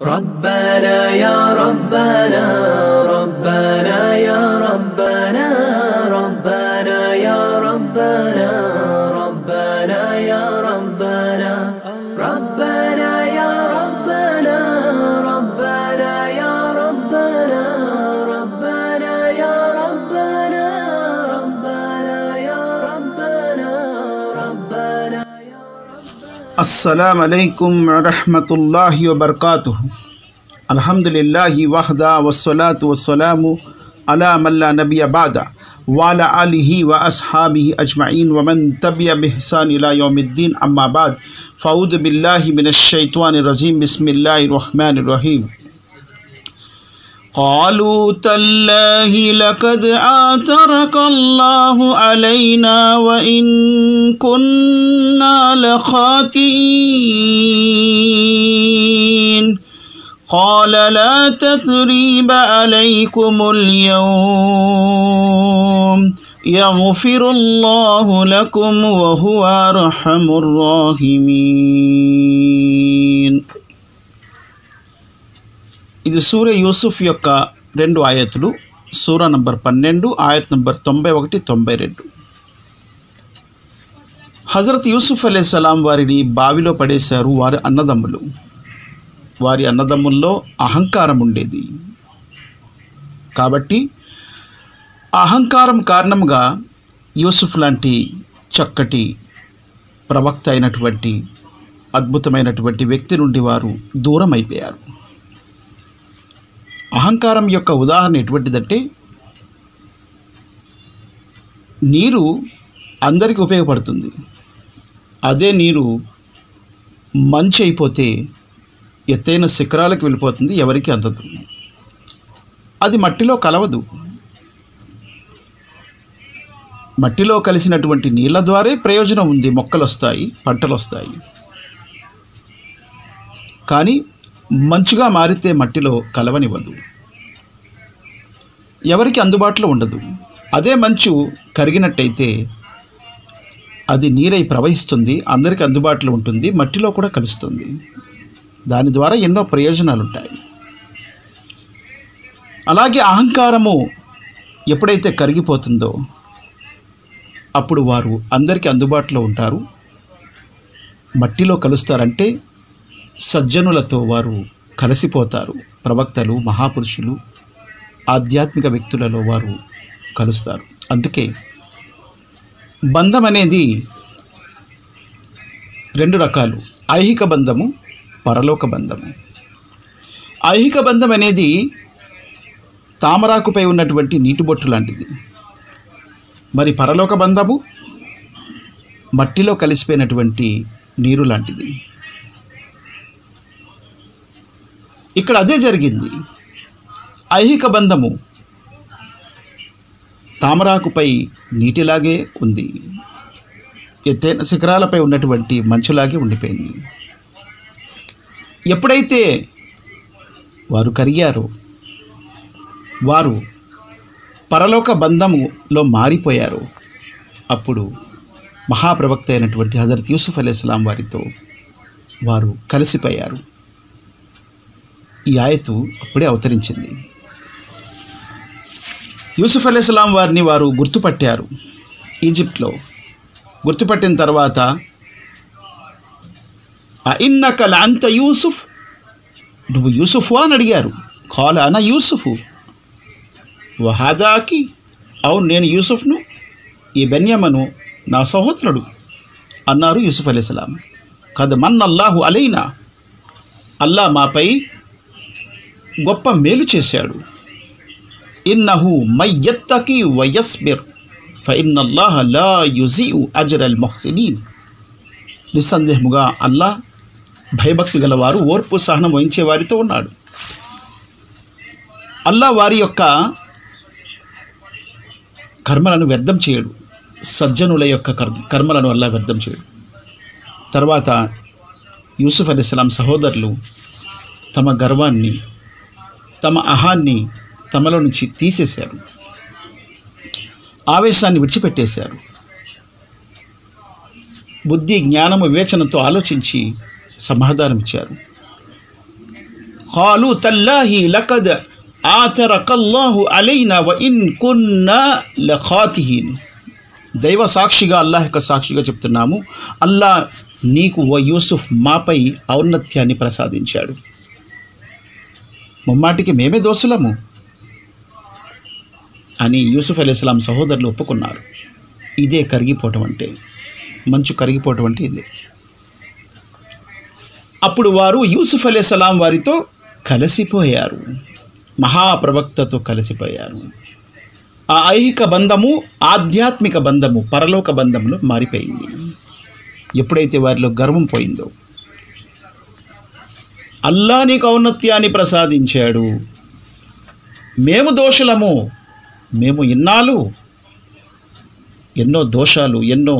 ربنا يا ربنا ربنا يا ربنا ربنا يا ربنا ربنا يا ربنا ربنا يا ربنا ربنا يا ربنا ربنا يا ربنا ربنا يا ربنا ربنا अस्सलाम अलैकुम रहमतुल्लाहि व बरकातुहु। अल्हम्दुलिल्लाहि वहदा वस्सलातु वस्सलामु अला मन ला नबिय्य बादा व अला आलिहि व अस्हाबिहि अजमईन व मन तबिअ बिहसान इला यौमिद्दीन अम्मा बाद फ़अऊज़ु बिल्लाहि मिनश शैतानिर रजीम बिस्मिल्लाहिर रहमानिर रहीम। क़ालू तल्लाहि लक़द आतरकल्लाहु अलैना व इन कुन्ना लख़ातिईन क़ाल ला तत्रीब अलैकुमुल यौम यग़फ़िरुल्लाहु लकुम व हुवा अर्हमुर राहिमीन। ఇది సూర యూసుఫ్ యొక్క 2 ఆయతులు, సూర నంబర్ 12, ఆయత్ నంబర్ 91, 92. హజరత్ యూసుఫ్ అలైహిస్సలాం వారిని బావిలో పడేశారు వారి అన్నదమ్ములు. వారి అన్నదమ్ముల్లో అహంకారం ఉండేది. కాబట్టి అహంకారం కారణంగా యూసుఫ్ లాంటి చక్కటి ప్రవక్త అయినటువంటి అద్భుతమైనటువంటి వ్యక్తి నుండి వారు దూరం అయిపోయారు. అహంకారం యొక్క ఉదాహరణ ఎటువంటిదంటే, నీరు అందరికీ ఉపయోగపడుతుంది. అదే నీరు మంచి అయిపోతే ఎత్తైన శిఖరాలకు వెళ్ళిపోతుంది, ఎవరికి అందదు. అది మట్టిలో కలవదు. మట్టిలో కలిసినటువంటి నీళ్ళ ద్వారా ప్రయోజనం ఉంది, మొక్కలు వస్తాయి, పంటలు వస్తాయి. కానీ మంచుగా మారితే మట్టిలో కలవనివ్వదు, ఎవరికి అందుబాటులో ఉండదు. అదే మంచు కరిగినట్టయితే అది నీరై ప్రవహిస్తుంది, అందరికీ అందుబాటులో ఉంటుంది, మట్టిలో కూడా కలుస్తుంది. దాని ద్వారా ఎన్నో ప్రయోజనాలు ఉంటాయి. అలాగే అహంకారము ఎప్పుడైతే కరిగిపోతుందో అప్పుడు వారు అందరికీ అందుబాటులో ఉంటారు, మట్టిలో కలుస్తారంటే సజ్జనులతో వారు కలిసిపోతారు. ప్రవక్తలు, మహాపురుషులు, ఆధ్యాత్మిక వ్యక్తులలో వారు కలుస్తారు. అందుకే బంధం అనేది 2 రకాలు: ఐహిక బంధము, పరలోక బంధము. ఐహిక బంధం అనేది తామరాకుపై ఉన్నటువంటి నీటిబొట్టు లాంటిది. మరి పరలోక బంధము మట్టిలో కలిసిపోయినటువంటి నీరు లాంటిది. ఇక్కడ అదే జరిగింది. ఐహిక బంధము తామరాకుపై నీటిలాగే ఉంది, ఎత్తైన శిఖరాలపై ఉన్నటువంటి మంచులాగే ఉండిపోయింది. ఎప్పుడైతే వారు కరిగారో వారు పరలోక బంధములో మారిపోయారు. అప్పుడు మహాప్రవక్త అయినటువంటి హజరత్ యూసుఫ్ అలైహిస్సలాం వారితో వారు కలిసిపోయారు. ఈ ఆయతు అప్పుడే అవతరించింది. యూసుఫ్ అలైహిస్సలాం వారిని వారు గుర్తుపట్టారు. ఈజిప్ట్లో గుర్తుపట్టిన తర్వాత అఇన్నక లఅంత యూసుఫ్, నువ్వు యూసుఫు అని అడిగారు. ఖాల అన యూసుఫు వహాదాకి, అవును నేను యూసుఫ్ను, ఈ బెన్యామను నా సహోదరుడు అన్నారు యూసుఫ్ అలైహిస్సలాం. ఖద్ మన్నల్లాహు అలైనా, అల్లా మాపై గొప్ప మేలు చేశాడు. ఇన్నహు మయ్యత్తకి వయస్బిర్ ఫఇన్నల్లాహ లా యుజీఉ అజ్రల్ ముహ్సినీన్. నిస్సందేహముగా అల్లా భయభక్తి గలవారు, ఓర్పు సహనం వహించే వారితో ఉన్నాడు. అల్లా వారి యొక్క కర్మలను వ్యర్థం చేయడు, సజ్జనుల యొక్క కర్మలను అల్లా వ్యర్థం చేయడు. తర్వాత యూసుఫ్ అలైహిస్సలాం సహోదరులు తమ గర్వాన్ని, తమ అహాన్ని తమలో నుంచి తీసేశారు, ఆవేశాన్ని విడిచిపెట్టేశారు. బుద్ధి, జ్ఞానము, వివేచనతో ఆలోచించి సమాధానం ఇచ్చారు. ఖాలు తల్లాహి లకద్ ఆతరకల్లాహు అలైనా వ ఇన్ కున్నా లఖాతిహీన్. దైవ సాక్షిగా, అల్లాహ్ యొక్క సాక్షిగా చెప్తున్నాము, అల్లా నీకు ఓ యూసుఫ్ మాపై ఔన్నత్యాన్ని ప్రసాదించాడు. ముమ్మాటికి మేమే దోసులము అని యూసుఫ్ అలైహిస్సలాం సహోదరులు ఒప్పుకున్నారు. ఇదే కరిగిపోవటం అంటే, మంచు కరిగిపోవటం అంటే ఇదే. అప్పుడు వారు యూసుఫ్ అలైహిస్సలాం వారితో కలిసిపోయారు, మహాప్రవక్తతో కలిసిపోయారు. ఆ ఐహిక బంధము ఆధ్యాత్మిక బంధము, పరలోక బంధములో మారిపోయింది. ఎప్పుడైతే వారిలో గర్వం పోయిందో, అల్లా నీకు ఔన్నత్యాన్ని ప్రసాదించాడు, మేము దోషులము, మేము ఇన్నాళ్ళు ఎన్నో దోషాలు, ఎన్నో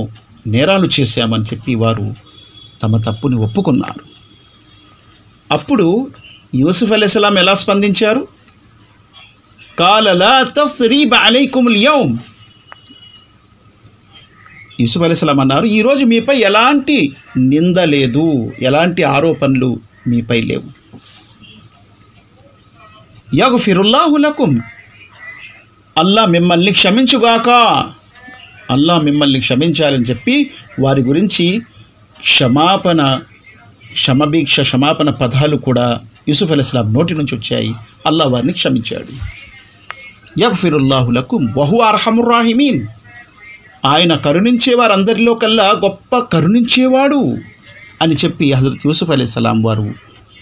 నేరాలు చేశామని చెప్పి వారు తమ తప్పుని ఒప్పుకున్నారు. అప్పుడు యూసుఫ్ అలైహిస్సలాం ఎలా స్పందించారు? కాల లా తస్రీబ అలైకుముల్ యౌమ్. యూసుఫ్ అలైహిస్సలాం అన్నారు, ఈరోజు మీపై ఎలాంటి నింద లేదు, ఎలాంటి ఆరోపణలు మీపై లేవు. యగ్ఫిరుల్లాహు లకుం, అల్లా మిమ్మల్ని క్షమించుగాక, అల్లా మిమ్మల్ని క్షమించాలని చెప్పి వారి గురించి క్షమాపణ పదాలు కూడా యూసుఫ్ అలైహిస్సలాం నోటి నుంచి వచ్చాయి. అల్లా వారిని క్షమించాడు. యగ్ఫిరుల్లాహు లకుం వహువ అర్హముర్ రాహిమీన్, ఆయన కరుణించే వారందరిలో కల్లా గొప్ప కరుణించేవాడు అని చెప్పి హజరత్ యూసుఫ్ అలైహిస్సలాం వారు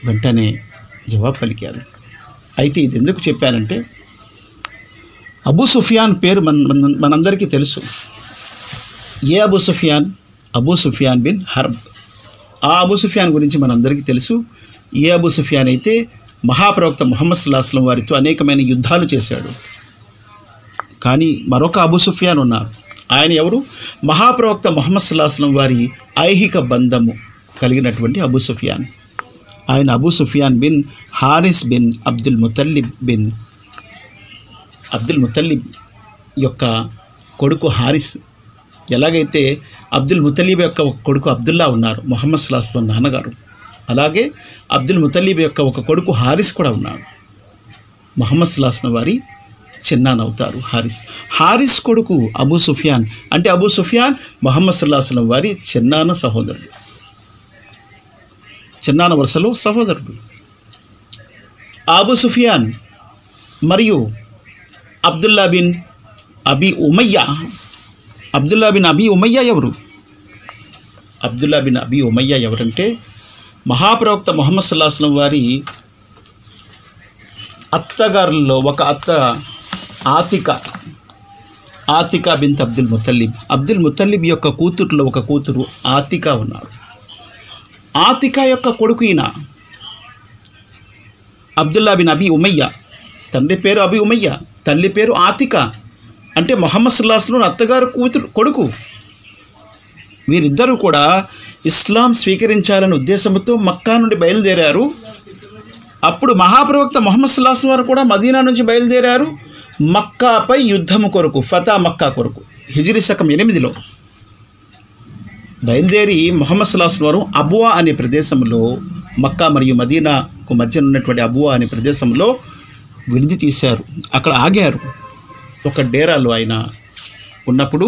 వెంటనే జవాబు పలికారు. అయితే ఇది ఎందుకు చెప్పానంటే, అబూ సుఫియాన్ పేరు మనందరికీ తెలుసు. ఏ Abu Sufyan? Abu Sufyan bin Harb. ఆ అబూ సుఫియాన్ గురించి మనందరికీ తెలుసు. ఏ అబూ సుఫియాన్ అయితే మహాప్రవక్త ముహమ్మద్ సల్లల్లాహు అలైహి వసల్లం వారితో అనేకమైన యుద్ధాలు చేశాడు. కానీ మరొక అబూ సుఫియాన్ ఉన్నారు. ఆయన ఎవరు? మహాప్రవక్త ముహమ్మద్ సల్లల్లాహు అలైహి వసల్లం వారి ఐహిక బంధము కలిగినటువంటి అబూ సుఫియాన్. ఆయన Abu Sufyan bin Haris bin Abdul Muttalib యొక్క కొడుకు హారిస్. ఎలాగైతే అబ్దుల్ ముతల్లిబ్ యొక్క ఒక కొడుకు అబ్దుల్లా ఉన్నారు, ముహమ్మద్ సల్లల్లాహు అలైహి వసల్లం నాన్నగారు, అలాగే అబ్దుల్ ముతల్లిబ్ యొక్క ఒక కొడుకు హారిస్ కూడా ఉన్నాడు. ముహమ్మద్ సల్లల్లాహు అలైహి వసల్లం వారి చిన్నానవుతారు హారిస్ కొడుకు అబూ సుఫియాన్. అంటే అబూ సుఫియాన్ ముహమ్మద్ సల్లల్లాహు అలైహి వసల్లం వారి చిన్నాన సహోదరుడు, చిన్నాన వరుసలో సహోదరుడు. అబూ సుఫియాన్ మరియు అబ్దుల్లా బిన్ అబీ ఉమయ్య ఎవరు? అబ్దుల్లా బిన్ అబీ ఉమయ్య ఎవరంటే, మహాప్రవక్త ముహమ్మద్ సల్లల్లాహు అలైహి వసల్లం వారి అత్తగారుల్లో ఒక అత్త ఆతికా బిన్ అబ్దుల్ ముతల్లిబ్ యొక్క కూతురులో ఒక కూతురు ఆతికా ఉన్నారు. ఆతికా యొక్క కొడుకు ఈయన అబ్దుల్లా బిన్ అబీ ఉమయ్య. తండ్రి పేరు అబీ ఉమయ్య, తల్లి పేరు ఆతికా. అంటే ముహమ్మద్ సల్లల్లాహు అలైహి వసల్లం అత్తగారు కొడుకు. వీరిద్దరూ కూడా ఇస్లాం స్వీకరించాలనే ఉద్దేశంతో మక్కా నుండి బయలుదేరారు. అప్పుడు మహాప్రవక్త ముహమ్మద్ సల్లల్లాహు అలైహి వసల్లం వారు కూడా మదీనా నుంచి బయలుదేరారు మక్కాపై యుద్ధము కొరకు, ఫతా మక్కా కొరకు. హిజ్రీ శకం 8లో బయలుదేరి ముహమ్మద్ సల్లల్లాహు అలైహి వసల్లం వారు అబువా అనే ప్రదేశంలో, మక్కా మరియు మదీనాకు మధ్య ఉన్నటువంటి అబువా అనే ప్రదేశంలో విడిది తీశారు. అక్కడ ఆగారు. ఒక డేరాలో ఆయన ఉన్నప్పుడు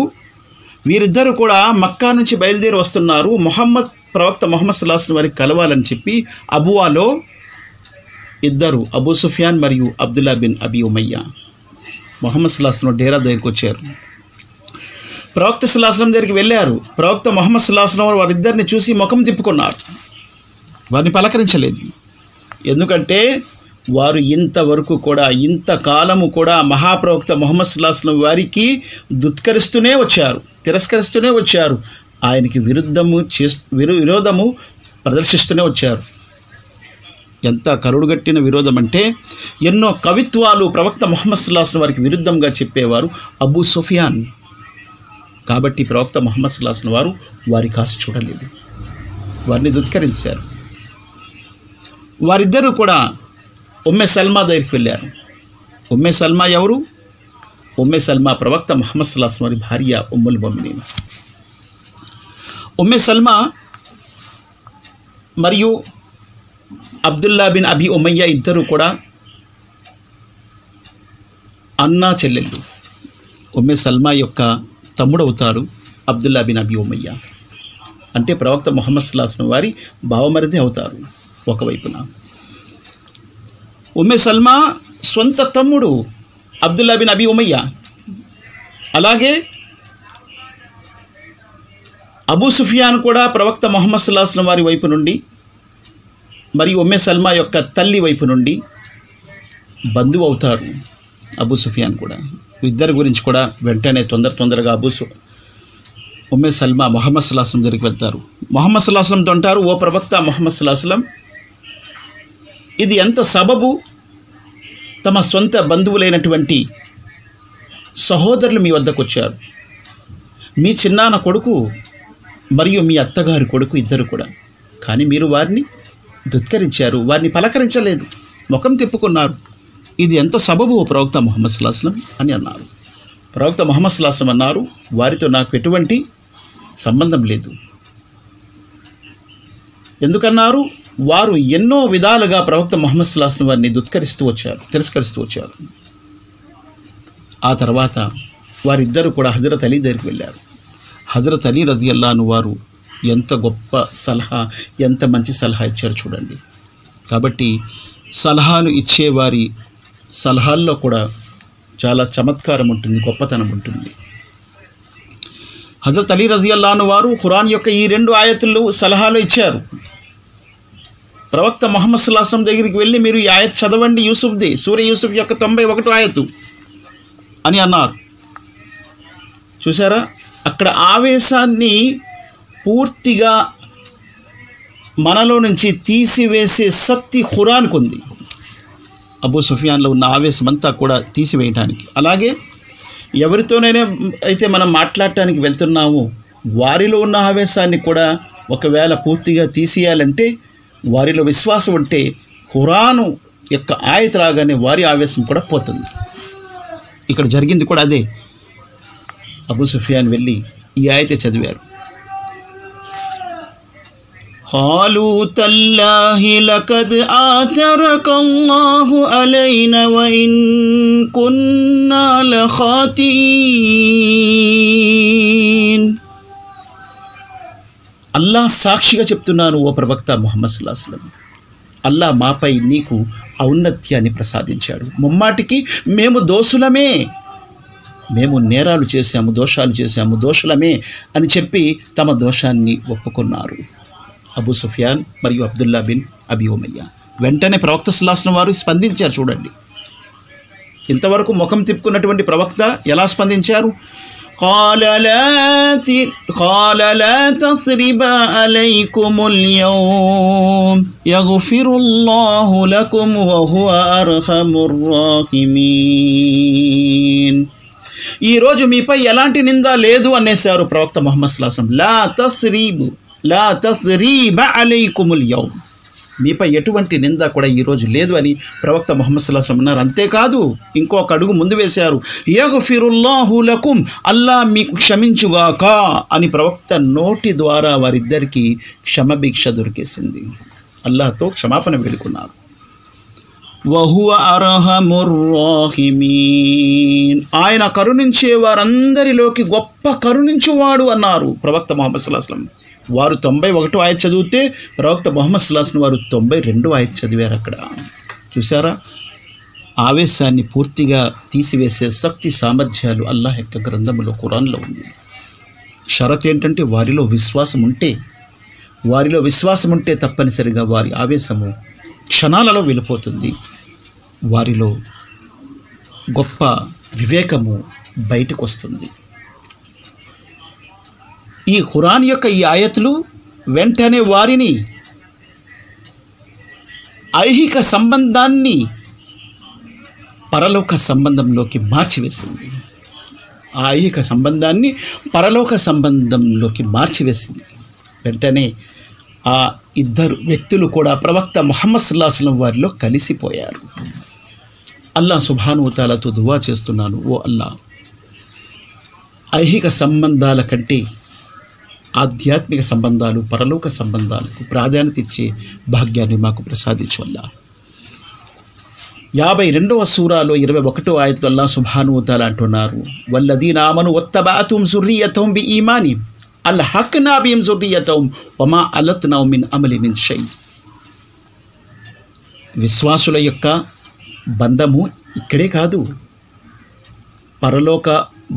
వీరిద్దరూ కూడా మక్కా నుంచి బయలుదేరి వస్తున్నారు. ప్రవక్త ముహమ్మద్ సల్లల్లాహు అలైహి వసల్లం వారికి కలవాలని చెప్పి అబువాలో ఇద్దరు, అబూ సుఫియాన్ మరియు అబ్దుల్లా బిన్ అబీ ఉమయ్య, ముహమ్మద్ సల్లల్లాహు అలైహి వసల్లం డేరా దగ్గరికి వచ్చారు. ప్రవక్త సల్లల్లాహు అలైహి వసల్లం దగ్గరికి వెళ్ళారు. ప్రవక్త ముహమ్మద్ సల్లల్లాహు అలైహి వసల్లం వారిద్దరిని చూసి ముఖం తిప్పుకున్నారు. వారిని పలకరించలేదు. ఎందుకంటే వారు ఇంతవరకు కూడా, ఇంతకాలము కూడా మహాప్రవక్త ముహమ్మద్ సల్లల్లాహు అలైహి వసల్లం వారికి తిరస్కరిస్తూనే వచ్చారు. ఆయనకి విరోధము ప్రదర్శిస్తూనే వచ్చారు. ఎంత కరుడుగట్టిన విరోధం అంటే, ఎన్నో కవిత్వాలు ప్రవక్త ముహమ్మద్ సల్లల్లాహు అలైహి వసల్లం వారికి విరుద్ధంగా చెప్పేవారు అబూ సుఫియాన్. కాబట్టి ప్రవక్త ముహమ్మద్ సల్లల్లాహు అలైహి వసల్లం వారు వారి కాసి చూడలేదు, వారిని దుత్కరించారు. వారిద్దరూ కూడా ఉమ్మే సల్మా దగ్గరికి వెళ్ళారు. ఉమ్మే సల్మా ఎవరు? ఉమ్మే సల్మా ప్రవక్త ముహమ్మద్ సల్లల్లాహు అలైహి వసల్లం వారి భార్య ఉమ్ముల్ ముమినీన్. ఉమ్మే సల్మా మరియు అబ్దుల్లా బిన్ అబీ ఉమయ్య ఇద్దరు కూడా అన్నా చెల్లెళ్ళు. ఉమ్మే సల్మా యొక్క తమ్ముడు అవుతాడు అబ్దుల్లా బిన్ అబీ ఉమయ్య. అంటే ప్రవక్త ముహమ్మద్ సల్లల్లాహు అలైహి వసల్లం వారి బావమరిది అవుతారు ఒకవైపున. ఉమ్మే సల్మా సొంత తమ్ముడు అబ్దుల్లా బిన్ అబీ ఉమయ్య. అలాగే అబూ సుఫియాన్ కూడా ప్రవక్త ముహమ్మద్ సల్లల్లాహు అలైహి వసల్లం వారి వైపు నుండి మరియు ఉమ్మే సల్మా యొక్క తల్లి వైపు నుండి బంధువు అవుతారు అబూ సుఫియాన్ కూడా. ఇద్దరి గురించి కూడా వెంటనే తొందరగా ఉమ్మే సల్మా ముహమ్మద్ సల్లల్లాహు అలైహి వసల్లం దగ్గరికి వెళ్తారు. ముహమ్మద్ సల్లల్లాహు అలైహి వసల్లంతో అంటారు, ఓ ప్రవక్త ముహమ్మద్ సల్లల్లాహు అలైహి వసల్లం, ఇది ఎంత సబబు, తమ సొంత బంధువులైనటువంటి సహోదరులు మీ వద్దకు వచ్చారు. మీ చిన్నాన్న కొడుకు మరియు మీ అత్తగారి కొడుకు ఇద్దరు కూడా. కానీ మీరు వారిని దుత్కరించారు, వారిని పలకరించలేదు, ముఖం తిప్పుకున్నారు. ఇది ఎంత సబబు ఓ ప్రవక్త ముహమ్మద్ సల్లల్లాహు అలైహి వసల్లం అని అన్నారు. ప్రవక్త ముహమ్మద్ సల్లల్లాహు అలైహి వసల్లం అన్నారు, వారితో నాకు ఎటువంటి సంబంధం లేదు. ఎందుకన్నారు? వారు ఎన్నో విధాలుగా ప్రవక్త ముహమ్మద్ సల్లల్లాహు అలైహి వసల్లం వారిని తిరస్కరిస్తూ వచ్చారు. ఆ తర్వాత వారిద్దరూ కూడా హజరత్ అలీ దగ్గరికి వెళ్ళారు. హజరత్ అలీ రజియల్లాహు అన్హు వారు ఎంత గొప్ప సలహా, ఎంత మంచి సలహా ఇచ్చారు చూడండి. కాబట్టి సలహాలు ఇచ్చేవారి సలహాల్లో కూడా చాలా చమత్కారం ఉంటుంది, గొప్పతనం ఉంటుంది. హజరత్ అలీ రజియల్లాహు అన్హు వారు ఖురాన్ యొక్క ఈ 2 ఆయతులు సలహాలు ఇచ్చారు. ప్రవక్త ముహమ్మద్ సల్లల్లాహు అలైహి వసల్లం దగ్గరికి వెళ్ళి మీరు ఈ ఆయత్ చదవండి, యూసుఫ్ది, సూర యూసుఫ్ యొక్క 91 ఆయతు అని అన్నారు. చూసారా, అక్కడ ఆవేశాన్ని పూర్తిగా మనలో నుంచి తీసివేసే శక్తి ఖురాన్కు ఉంది. అబూ సుఫియాన్లో ఉన్న ఆవేశం అంతా కూడా తీసివేయటానికి. అలాగే ఎవరితోనైనా అయితే మనం మాట్లాడటానికి వెళ్తున్నామో వారిలో ఉన్న ఆవేశాన్ని కూడా ఒకవేళ పూర్తిగా తీసేయాలంటే, వారిలో విశ్వాసం ఉంటే ఖురాను యొక్క ఆయత రాగానే వారి ఆవేశం కూడా పోతుంది. ఇక్కడ జరిగింది కూడా అదే. అబూ సుఫియాన్ వెళ్ళి ఈ ఆయత చదివారు. ఖాలూ తల్లాహి లకద్ ఆతరక అల్లాహు అలైనా వ ఇన్ కున్నా లఖాతీన్. అల్లాహ్ సాక్షిగా చెప్తున్నాను ఓ ప్రవక్త ముహమ్మద్ సల్లల్లాహు అలైహి వసల్లం, అల్లాహ్ మాపై నీకు ఔన్నత్యాన్ని ప్రసాదించాడు. ముమ్మాటికి మేము దోషులమే, మేము నేరాలు చేశాము, దోషాలు చేశాము, దోషులమే అని చెప్పి తమ దోషాన్ని ఒప్పుకున్నారు అబూ సుఫియాన్ మరియు అబ్దుల్లా బిన్ అబీ ఉమయ్య. వెంటనే ప్రవక్త సల్లల్లాహు అలైహి వసల్లం వారు స్పందించారు. చూడండి, ఇంతవరకు ముఖం తిప్పుకున్నటువంటి ప్రవక్త ఎలా స్పందించారు. قال لا تثريب عليكم اليوم يغفر الله لكم وهو أرحم الراحمين. ఈరోజు మీపై ఎలాంటి నింద లేదు అనేసారు ప్రవక్త ముహమ్మద్ సల్లల్లాహు అలైహి వసల్లం. లా తస్రీబ అలైకుముల్ యౌమ్, మీపై ఎటువంటి నింద కూడా ఈరోజు లేదు అని ప్రవక్త ముహమ్మద్ సల్లల్లాహు అలైహి వసల్లం అన్నారు. అంతేకాదు ఇంకొక అడుగు ముందు వేశారు. యగ్ఫిరుల్లాహు లకుమ్, అల్లా మీకు క్షమించుగాక అని ప్రవక్త నోటి ద్వారా వారిద్దరికీ క్షమభిక్ష దొరికేసింది. అల్లాహ్తో క్షమాపణ వేడుకున్నారు. వహువ అర్హముర్ రాహిమీన్, ఆయన కరుణించే వారందరిలోకి గొప్ప కరుణించువాడు అన్నారు ప్రవక్త ముహమ్మద్ సల్లల్లాహు అలైహి వసల్లం. వారు 91 ఆయత్ చదివితే ప్రవక్త ముహమ్మద్ సల్లల్లాహు అలైహి వసల్లం వారు 92 ఆయత్ చదివారు. అక్కడ చూసారా, ఆవేశాన్ని పూర్తిగా తీసివేసే శక్తి సామర్థ్యాలు అల్లాహ్ యొక్క గ్రంథములో ఖురాన్లో ఉంది. షరత్ ఏంటంటే వారిలో విశ్వాసం ఉంటే తప్పనిసరిగా వారి ఆవేశము క్షణాలలో వెళ్ళిపోతుంది. వారిలో గొప్ప వివేకము బయటకు వస్తుంది. ఈ ఖురాన్ యొక్క ఈ ఆయతులు వెంటనే వారిని ఐహిక సంబంధాన్ని పరలోక సంబంధంలోకి మార్చివేసింది. ఆ ఐహిక సంబంధాన్ని పరలోక సంబంధంలోకి మార్చివేసింది. వెంటనే ఆ ఇద్దరు వ్యక్తులు కూడా ప్రవక్త ముహమ్మద్ సల్లల్లాహు అలైహి వసల్లం వారిలో కలిసిపోయారు. అల్లాహ్ సుబ్హానహు వ తఆలాతో దువా చేస్తున్నాను, ఓ అల్లాహ్, ఐహిక సంబంధాల కంటే ఆధ్యాత్మిక సంబంధాలు, పరలోక సంబంధాలకు ప్రాధాన్యత ఇచ్చే భాగ్యాన్ని మాకు ప్రసాదించు అల్లాహ్. 52వ సూరాలో 21వ ఆయతలో అల్లాహ్ సుబ్హానహు వ తఆలా అంటున్నారు, వల్లదీన ఆమను వత్తబఅతుహుం జుర్రియ్యతహుం బిఈమానిహిం అల్హక్నా బిహిం జుర్రియ్యతహుం వమా అలత్నాహుం మిన్ అమలి మిన్ షై. విశ్వాసుల యొక్క బంధము ఇక్కడే కాదు, పరలోక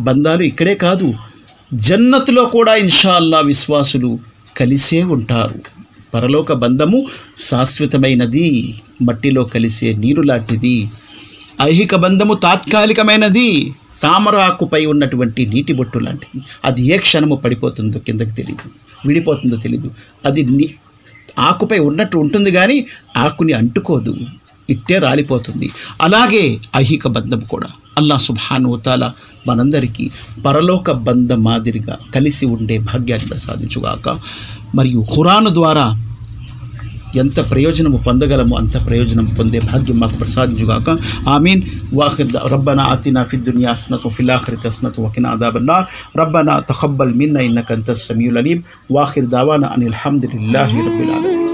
బంధాలు ఇక్కడే కాదు, జన్నతులో కూడా ఇన్షా అల్లాహ్ విశ్వాసులు కలిసే ఉంటారు. పరలోక బంధము శాశ్వతమైనది, మట్టిలో కలిసే నీరు లాంటిది. ఐహిక బంధము తాత్కాలికమైనది, తామర ఆకుపై ఉన్నటువంటి నీటి బొట్టు లాంటిది. అది ఏ క్షణము పడిపోతుందో కిందకి తెలియదు, విడిపోతుందో తెలీదు. అది ఆకుపై ఉన్నట్టు ఉంటుంది కానీ ఆకుని అంటుకోదు, ఇట్టే రాలిపోతుంది. అలాగే ఐహిక బంధం కూడా. అల్లాహ్ సుబ్హానహు వ తఆలా మనందరికీ పరలోక బంధం మాదిరిగా కలిసి ఉండే భాగ్యాన్ని ప్రసాదించుగాక. మరియు ఖురాను ద్వారా ఎంత ప్రయోజనము పొందగలమో అంత ప్రయోజనం పొందే భాగ్యం మాకు ప్రసాదించుగాక. ఆమీన్. వాఖిర్ రబ్బనా ఆతినా ఫిద్ దునియా హసనతు ఫిల్ ఆఖిరతి హసనతు వఖినా అదాబన్నార్. రబ్బనా తఖబ్బల్ మిన్నా ఇన్నక అంతస్ సమీఉల్ అలీం. వాఖిర్ దావానా అనిల్ హమ్దులిల్లాహి రబ్బిల్ ఆలమీన్.